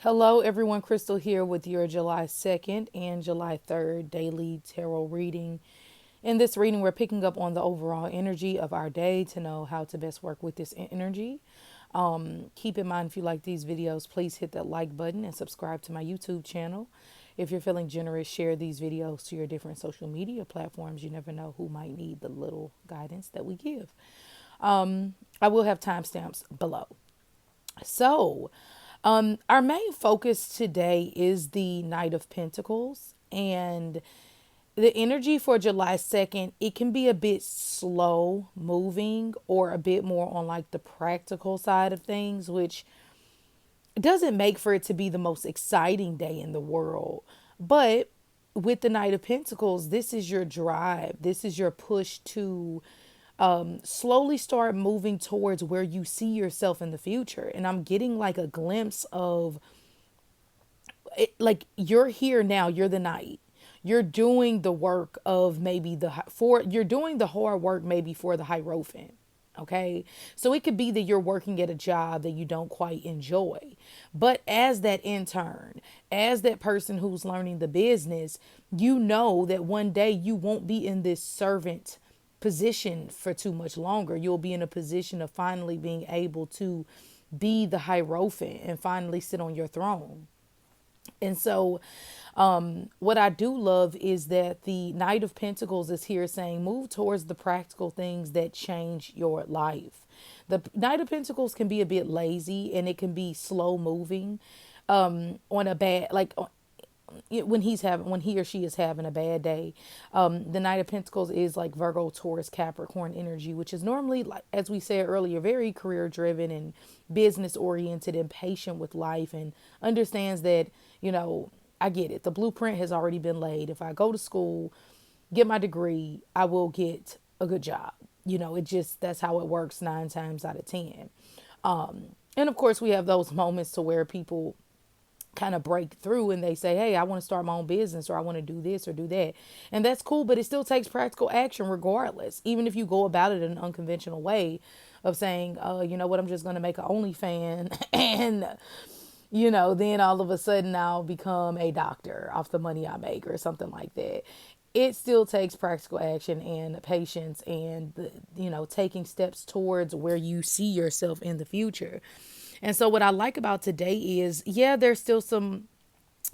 Hello, everyone. Crystal here with your July 2nd and July 3rd daily tarot reading. In this reading, we're picking up on the overall energy of our day to know how to best work with this energy. Keep in mind, if you like these videos, please hit that like button and subscribe to my YouTube channel. If you're feeling generous, share these videos to your different social media platforms. You never know who might need the little guidance that we give. I will have timestamps below. So, our main focus today is the Knight of Pentacles, and the energy for July 2nd, it can be a bit slow moving or a bit more on like the practical side of things, which doesn't make for it to be the most exciting day in the world. But with the Knight of Pentacles, this is your drive. This is your push to slowly start moving towards where you see yourself in the future. And I'm getting like a glimpse of it, like you're here now, you're the knight. You're doing the work of maybe you're doing the hard work maybe for the Hierophant. Okay. So it could be that you're working at a job that you don't quite enjoy. But as that intern, as that person who's learning the business, you know that one day you won't be in this servant position for too much longer. You'll be in a position of finally being able to be the Hierophant and finally sit on your throne. And so, what I do love is that the Knight of Pentacles is here saying, move towards the practical things that change your life. The Knight of Pentacles can be a bit lazy and it can be slow moving on a bad, like when he or she is having a bad day. The Knight of Pentacles is like Virgo, Taurus, Capricorn energy, which is normally, like as we said earlier, very career driven and business oriented and patient with life, and understands that, I get it, the blueprint has already been laid. If I go to school, get my degree, I will get a good job. It just, that's how it works 9 times out of 10. And of course we have those moments to where people kind of break through and they say, hey, I want to start my own business, or I want to do this or do that. And that's cool, but it still takes practical action regardless. Even if you go about it in an unconventional way of saying, you know what, I'm just going to make an OnlyFans and, then all of a sudden I'll become a doctor off the money I make or something like that. It still takes practical action and patience and, taking steps towards where you see yourself in the future. And so what I like about today is, yeah, there's still some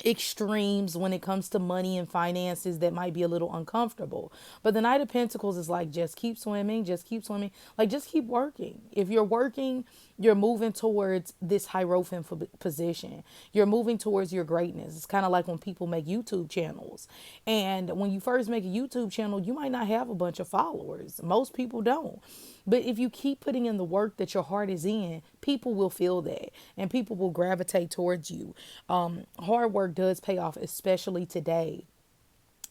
extremes when it comes to money and finances that might be a little uncomfortable. But the Knight of Pentacles is like, just keep swimming, just keep swimming. Like, just keep working. If you're working, you're moving towards this Hierophant position. You're moving towards your greatness. It's kind of like when people make YouTube channels. And when you first make a YouTube channel, you might not have a bunch of followers. Most people don't. But if you keep putting in the work that your heart is in, people will feel that and people will gravitate towards you. Hard work does pay off, especially today.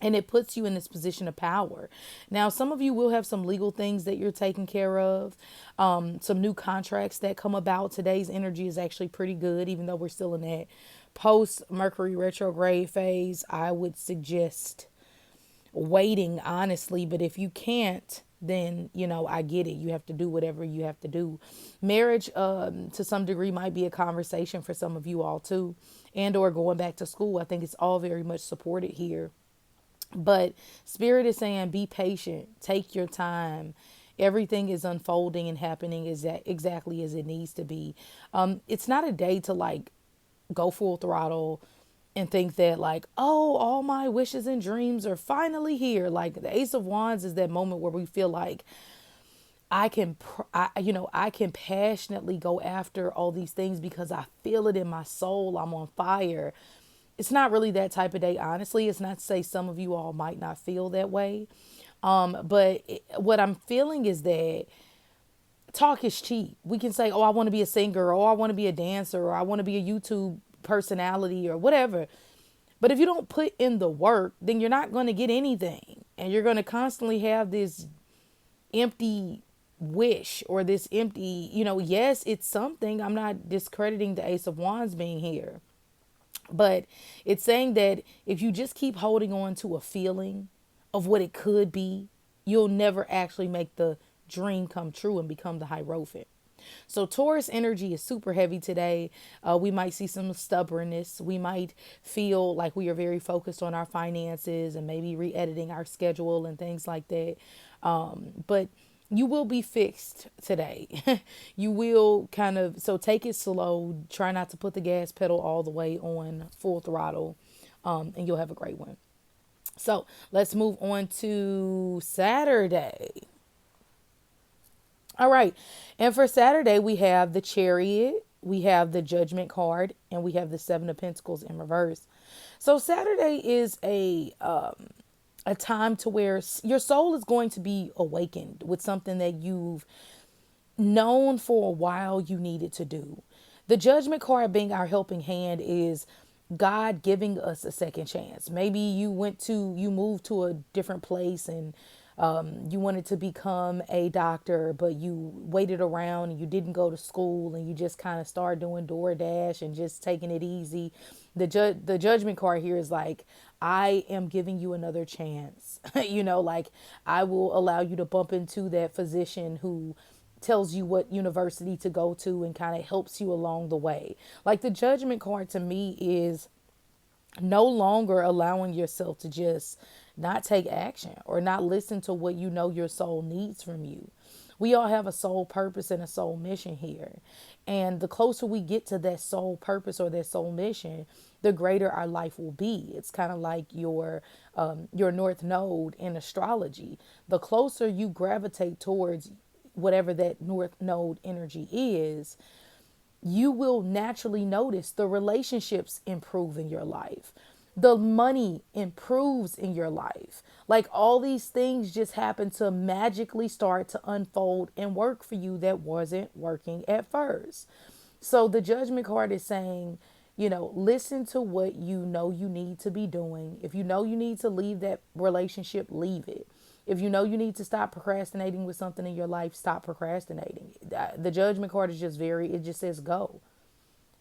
And it puts you in this position of power. Now, some of you will have some legal things that you're taking care of, some new contracts that come about. Today's energy is actually pretty good, even though we're still in that post Mercury retrograde phase. I would suggest waiting, honestly, but if you can't, then I get it. You have to do whatever you have to do. Marriage, to some degree, might be a conversation for some of you all too, and or going back to school. I think it's all very much supported here. But Spirit is saying, be patient, take your time. Everything is unfolding and happening exactly as it needs to be. It's not a day to like go full throttle and think that like, oh, all my wishes and dreams are finally here. Like the Ace of Wands is that moment where we feel like I can passionately go after all these things because I feel it in my soul. I'm on fire. It's not really that type of day, honestly. It's not to say some of you all might not feel that way. What I'm feeling is that talk is cheap. We can say, oh, I want to be a singer, or I want to be a dancer, or I want to be a YouTube personality, or whatever. But if you don't put in the work, then you're not going to get anything. And you're going to constantly have this empty wish or this empty, yes, it's something. I'm not discrediting the Ace of Wands being here. But it's saying that if you just keep holding on to a feeling of what it could be, you'll never actually make the dream come true and become the Hierophant. So Taurus energy is super heavy today. We might see some stubbornness. We might feel like we are very focused on our finances and maybe re-editing our schedule and things like that. But you will be fixed today. You will kind of, so take it slow. Try not to put the gas pedal all the way on full throttle, and you'll have a great one. So let's move on to Saturday. All right. And for Saturday, we have the Chariot, we have the Judgment card, and we have the Seven of Pentacles in reverse. So Saturday is a time to where your soul is going to be awakened with something that you've known for a while you needed to do. The Judgment card being our helping hand is God giving us a second chance. Maybe you moved to a different place and you wanted to become a doctor, but you waited around and you didn't go to school and you just kind of started doing DoorDash and just taking it easy. The Judgment card here is like, I am giving you another chance. Like I will allow you to bump into that physician who tells you what university to go to and kind of helps you along the way. Like the Judgment card to me is no longer allowing yourself to just not take action or not listen to what you know your soul needs from you. We all have a soul purpose and a soul mission here. And the closer we get to that soul purpose or that soul mission, the greater our life will be. It's kind of like your north node in astrology. The closer you gravitate towards whatever that north node energy is, you will naturally notice the relationships improve in your life. The money improves in your life. Like all these things just happen to magically start to unfold and work for you that wasn't working at first. So the Judgment card is saying, listen to what you know you need to be doing. If you know you need to leave that relationship, leave it. If you know you need to stop procrastinating with something in your life, stop procrastinating. The Judgment card is just it just says go.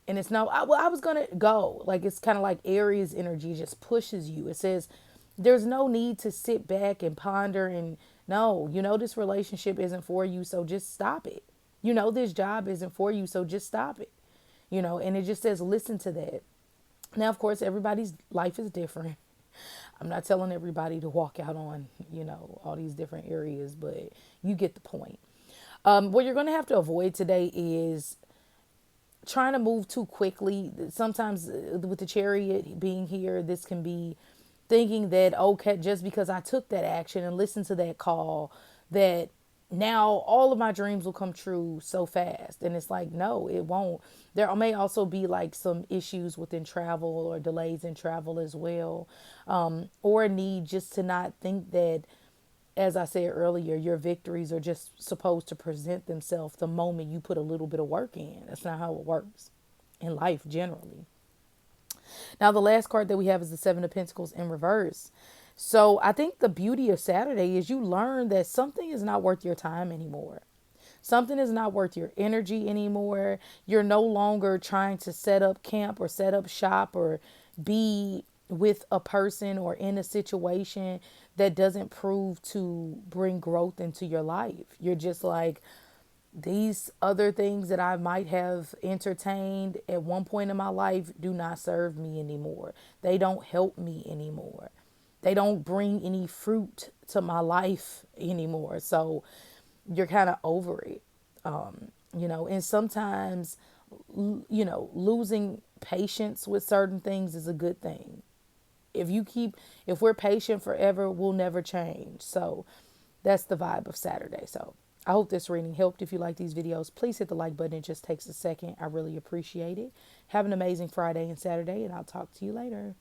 And it's no, I was going to go. Like it's kind of like Aries energy just pushes you. It says there's no need to sit back and ponder and no, this relationship isn't for you. So just stop it. This job isn't for you. So just stop it. And it just says, listen to that. Now, of course, everybody's life is different. I'm not telling everybody to walk out on, all these different areas, but you get the point. What you're going to have to avoid today is trying to move too quickly. Sometimes with the Chariot being here, this can be thinking that, okay, just because I took that action and listened to that call, that now all of my dreams will come true so fast. And it's like, no, it won't. There may also be like some issues within travel or delays in travel as well. Or a need just to not think that, as I said earlier, your victories are just supposed to present themselves the moment you put a little bit of work in. That's not how it works in life generally. Now, the last card that we have is the Seven of Pentacles in reverse. So I think the beauty of Saturday is you learn that something is not worth your time anymore. Something is not worth your energy anymore. You're no longer trying to set up camp or set up shop or be with a person or in a situation that doesn't prove to bring growth into your life. You're just like, these other things that I might have entertained at one point in my life do not serve me anymore. They don't help me anymore. They don't bring any fruit to my life anymore. So you're kind of over it. And sometimes, losing patience with certain things is a good thing. If we're patient forever, we'll never change. So that's the vibe of Saturday. So I hope this reading helped. If you like these videos, please hit the like button. It just takes a second. I really appreciate it. Have an amazing Friday and Saturday, and I'll talk to you later.